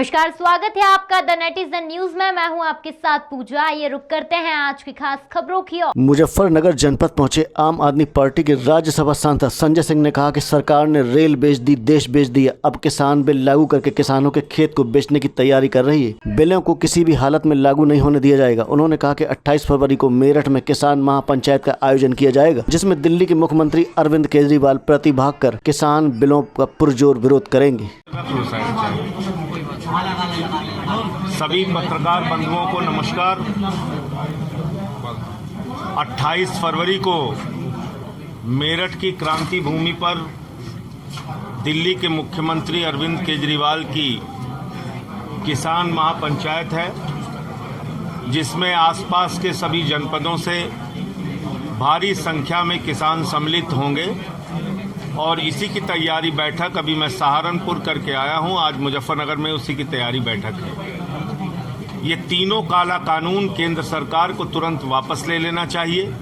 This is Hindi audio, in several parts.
नमस्कार, स्वागत है आपका द नेटिजन न्यूज में। मैं हूं आपके साथ पूजा। आइए रुक करते हैं आज की खास खबरों की ओर। मुजफ्फरनगर जनपद पहुंचे आम आदमी पार्टी के राज्यसभा सांसद संजय सिंह ने कहा कि सरकार ने रेल बेच दी, देश बेच दिया। अब किसान बिल लागू करके किसानों के खेत को बेचने की तैयारी कर रही है। बिलों को किसी भी हालत में लागू नहीं होने दिया जाएगा। उन्होंने कहा कि 28 फरवरी को मेरठ में किसान महापंचायत का आयोजन किया जाएगा, जिसमें दिल्ली के मुख्यमंत्री अरविंद केजरीवाल प्रतिभाग कर किसान बिलों का पुरजोर विरोध करेंगे। सभी पत्रकार बंधुओं को नमस्कार। 28 फरवरी को मेरठ की क्रांति भूमि पर दिल्ली के मुख्यमंत्री अरविंद केजरीवाल की किसान महापंचायत है, जिसमें आसपास के सभी जनपदों से भारी संख्या में किसान सम्मिलित होंगे और इसी की तैयारी बैठक अभी मैं सहारनपुर करके आया हूं। आज मुजफ्फरनगर में उसी की तैयारी बैठक है। ये तीनों काला कानून केंद्र सरकार को तुरंत वापस ले लेना चाहिए।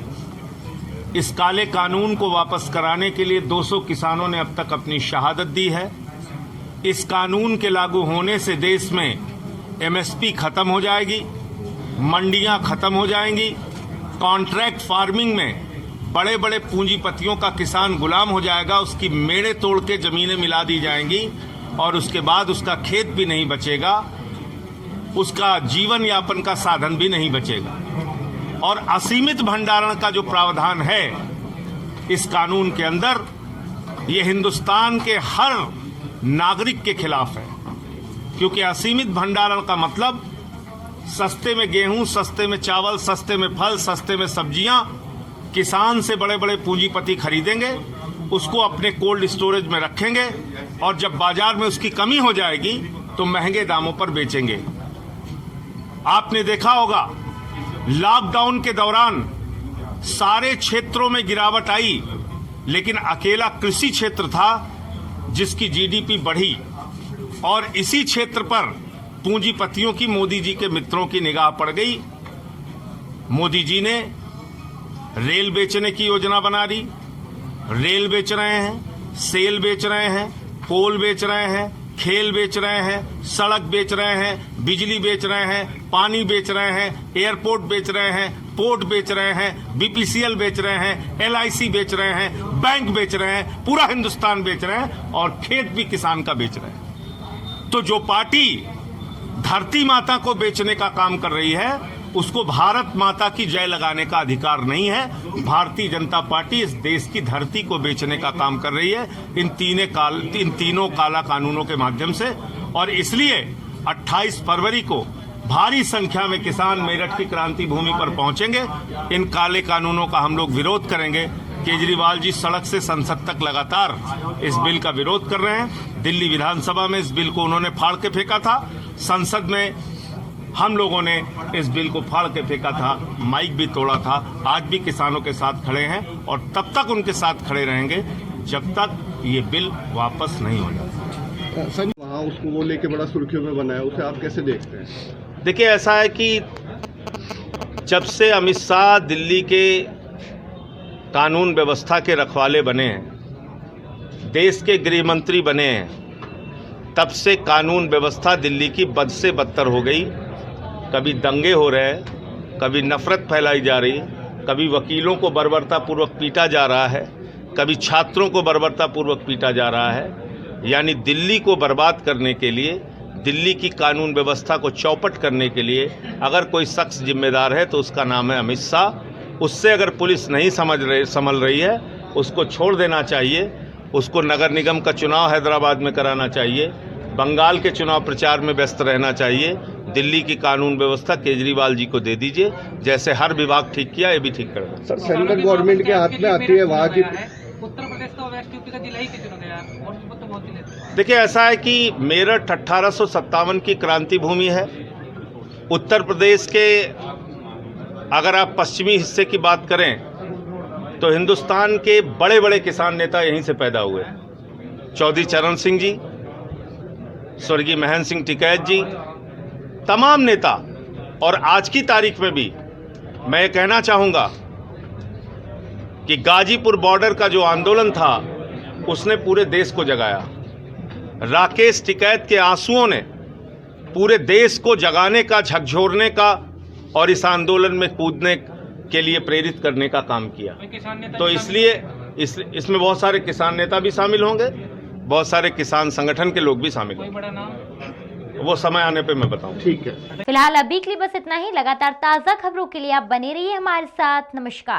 इस काले कानून को वापस कराने के लिए 200 किसानों ने अब तक अपनी शहादत दी है। इस कानून के लागू होने से देश में एमएसपी खत्म हो जाएगी, मंडियां खत्म हो जाएंगी, कॉन्ट्रैक्ट फार्मिंग में बड़े बड़े पूंजीपतियों का किसान गुलाम हो जाएगा, उसकी मेड़े तोड़ के जमीनें मिला दी जाएंगी और उसके बाद उसका खेत भी नहीं बचेगा, उसका जीवन यापन का साधन भी नहीं बचेगा। और असीमित भंडारण का जो प्रावधान है इस कानून के अंदर, ये हिंदुस्तान के हर नागरिक के खिलाफ है, क्योंकि असीमित भंडारण का मतलब सस्ते में गेहूं, सस्ते में चावल, सस्ते में फल, सस्ते में सब्जियां किसान से बड़े बड़े पूंजीपति खरीदेंगे, उसको अपने कोल्ड स्टोरेज में रखेंगे और जब बाजार में उसकी कमी हो जाएगी तो महंगे दामों पर बेचेंगे। आपने देखा होगा लॉकडाउन के दौरान सारे क्षेत्रों में गिरावट आई, लेकिन अकेला कृषि क्षेत्र था जिसकी जीडीपी बढ़ी और इसी क्षेत्र पर पूंजीपतियों की मोदी जी के मित्रों की निगाह पड़ गई। मोदी जी ने रेल बेचने की योजना बना दी। रेल बेच रहे हैं, सेल बेच रहे हैं, पोल बेच रहे हैं, खेल बेच रहे हैं, सड़क बेच रहे हैं, बिजली बेच रहे हैं, पानी बेच रहे हैं, एयरपोर्ट बेच रहे हैं, पोर्ट बेच रहे हैं, बीपीसीएल बेच रहे हैं, एलआईसी बेच रहे हैं, बैंक बेच रहे हैं, पूरा हिंदुस्तान बेच रहे हैं और खेत भी किसान का बेच रहे हैं। तो जो पार्टी धरती माता को बेचने का काम कर रही है, उसको भारत माता की जय लगाने का अधिकार नहीं है। भारतीय जनता पार्टी इस देश की धरती को बेचने का काम कर रही है इन तीनों काला कानूनों के माध्यम से। और इसलिए 28 फरवरी को भारी संख्या में किसान मेरठ की क्रांति भूमि पर पहुंचेंगे। इन काले कानूनों का हम लोग विरोध करेंगे। केजरीवाल जी सड़क से संसद तक लगातार इस बिल का विरोध कर रहे हैं। दिल्ली विधानसभा में इस बिल को उन्होंने फाड़ के फेंका था, संसद में हम लोगों ने इस बिल को फाड़ के फेंका था, माइक भी तोड़ा था। आज भी किसानों के साथ खड़े हैं और तब तक उनके साथ खड़े रहेंगे जब तक ये बिल वापस नहीं हो जाता। सर, वहाँ उसको वो लेके बड़ा सुर्खियों में बना है, उसे आप कैसे देखते हैं? देखिए, ऐसा है कि जब से अमित शाह दिल्ली के कानून व्यवस्था के रखवाले बने हैं, देश के गृह मंत्री बने हैं, तब से कानून व्यवस्था दिल्ली की बद से बदतर हो गई। कभी दंगे हो रहे हैं, कभी नफरत फैलाई जा रही है, कभी वकीलों को बर्बरतापूर्वक पीटा जा रहा है, कभी छात्रों को बर्बरतापूर्वक पीटा जा रहा है। यानी दिल्ली को बर्बाद करने के लिए, दिल्ली की कानून व्यवस्था को चौपट करने के लिए अगर कोई शख्स जिम्मेदार है तो उसका नाम है अमित शाह। उससे अगर पुलिस नहीं संभल रही है, उसको छोड़ देना चाहिए। उसको नगर निगम का चुनाव हैदराबाद में कराना चाहिए, बंगाल के चुनाव प्रचार में व्यस्त रहना चाहिए। दिल्ली की कानून व्यवस्था केजरीवाल जी को दे दीजिए। जैसे हर विभाग ठीक किया, ये भी ठीक कर दें। सर, सेंट्रल गवर्नमेंट के हाथ में आती है वहाँ की। उत्तर प्रदेश तो वेस्ट यूपी का जिला ही क्यों चुना गया और उसको तो बहुत ही। देखिए, ऐसा है कि मेरठ 1857 की क्रांति भूमि है। उत्तर प्रदेश के अगर आप पश्चिमी हिस्से की बात करें तो हिंदुस्तान के बड़े बड़े किसान नेता यहीं से पैदा हुए। चौधरी चरण सिंह जी, स्वर्गीय महेंद्र सिंह टिकैत जी, तमाम नेता। और आज की तारीख में भी मैं ये कहना चाहूँगा कि गाजीपुर बॉर्डर का जो आंदोलन था उसने पूरे देश को जगाया। राकेश टिकैत के आंसुओं ने पूरे देश को जगाने का, झकझोरने का और इस आंदोलन में कूदने के लिए प्रेरित करने का काम किया। कोई किसान नेता तो भी इसलिए इसमें बहुत सारे किसान नेता भी शामिल होंगे, बहुत सारे किसान संगठन के लोग भी शामिल कोई होंगे। बड़ा नाम? वो समय आने पे मैं बताऊंगा। ठीक है। फिलहाल अभी के लिए बस इतना ही। लगातार ताजा खबरों के लिए आप बने रहिए हमारे साथ। नमस्कार।